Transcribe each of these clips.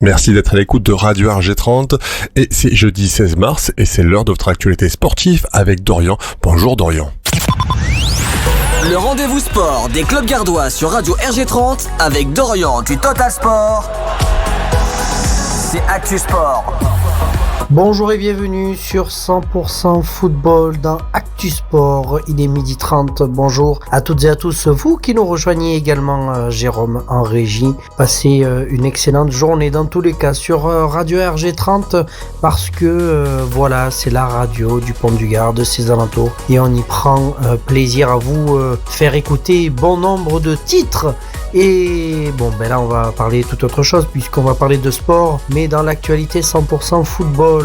Merci d'être à l'écoute de Radio RG30 et c'est jeudi 16 mars et c'est l'heure de votre actualité sportive avec Dorian. Bonjour Dorian. Le rendez-vous sport des clubs gardois sur Radio RG30 avec Dorian du Total Sport. C'est Actu Sport. Bonjour et bienvenue sur 100% football dans Actu Sport. Il est 12h30. Bonjour à toutes et à tous. Vous qui nous rejoignez également, Jérôme en régie. Passez une excellente journée dans tous les cas sur Radio RG30 parce que voilà, c'est la radio du Pont du Gard, de ses alentours. Et on y prend plaisir à vous faire écouter bon nombre de titres. Et bon, là on va parler tout autre chose puisqu'on va parler de sport, mais dans l'actualité 100% football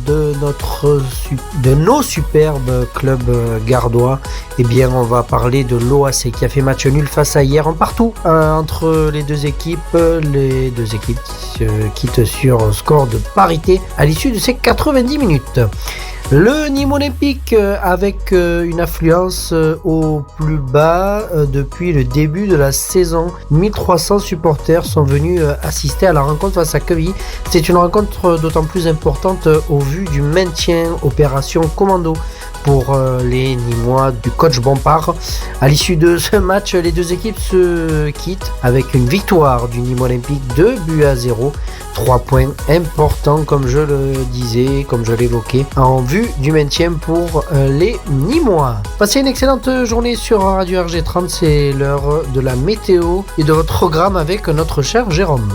de nos superbes clubs gardois, eh bien on va parler de l'OAC qui a fait match nul face à hier en partout entre les deux équipes qui se quittent sur score de parité à l'issue de ces 90 minutes. Le Nîmes Olympique avec une affluence au plus bas depuis le début de la saison. 1300 supporters sont venus assister à la rencontre face à Quevilly. C'est une rencontre d'autant plus importante au vu du maintien opération commando pour les Nîmois du coach Bompard. À l'issue de ce match, les deux équipes se quittent avec une victoire du Nîmes Olympique 2-0. 3 points importants comme je le disais, comme je l'évoquais, en vue du maintien pour les Nîmois. Passez une excellente journée sur Radio RG30, c'est l'heure de la météo et de votre programme avec notre cher Jérôme.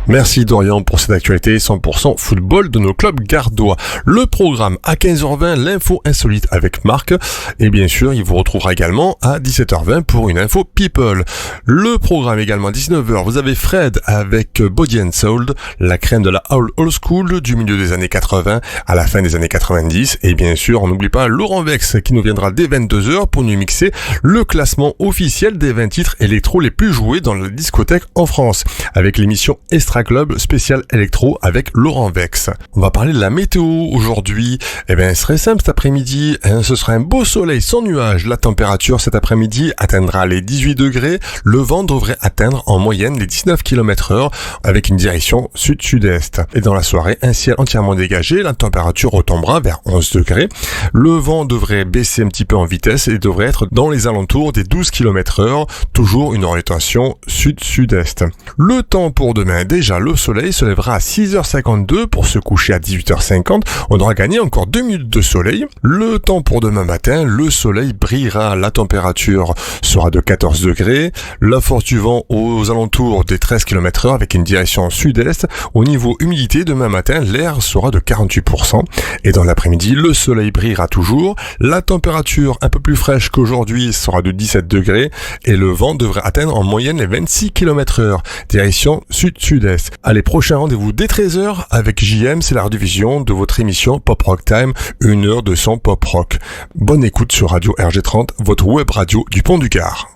Merci Dorian pour cette actualité 100% football de nos clubs gardois. Le programme à 15h20, l'info insolite avec Marc. Et bien sûr, il vous retrouvera également à 17h20 pour une info people. Le programme également à 19h, vous avez Fred avec Body and Soul, la crème de la old school du milieu des années 80 à la fin des années 90. Et bien sûr, on n'oublie pas Laurent Vex qui nous viendra dès 22h pour nous mixer le classement officiel des 20 titres électro les plus joués dans la discothèque en France avec l'émission Club spécial électro avec Laurent Vex. On va parler de la météo aujourd'hui. Eh bien, ce serait simple cet après-midi. Ce sera un beau soleil sans nuages. La température cet après-midi atteindra les 18 degrés. Le vent devrait atteindre en moyenne les 19 km/h avec une direction sud-sud-est. Et dans la soirée, un ciel entièrement dégagé. La température retombera vers 11 degrés. Le vent devrait baisser un petit peu en vitesse et devrait être dans les alentours des 12 km/h. Toujours une orientation sud-sud-est. Le temps pour demain, déjà le soleil se lèvera à 6h52 pour se coucher à 18h50. On aura gagné encore 2 minutes de soleil. Le temps pour demain matin, le soleil brillera. La température sera de 14 degrés. La force du vent aux alentours des 13 km/h avec une direction sud-est. Au niveau humidité, demain matin, l'air sera de 48%. Et dans l'après-midi, le soleil brillera toujours. La température un peu plus fraîche qu'aujourd'hui sera de 17 degrés. Et le vent devrait atteindre en moyenne les 26 km/h. Direction sud-sud-est. Allez, prochain rendez-vous dès 13h avec JM, c'est la rediffusion de votre émission Pop Rock Time, 1 heure de son pop rock. Bonne écoute sur Radio RG30, votre web radio du Pont du Gard.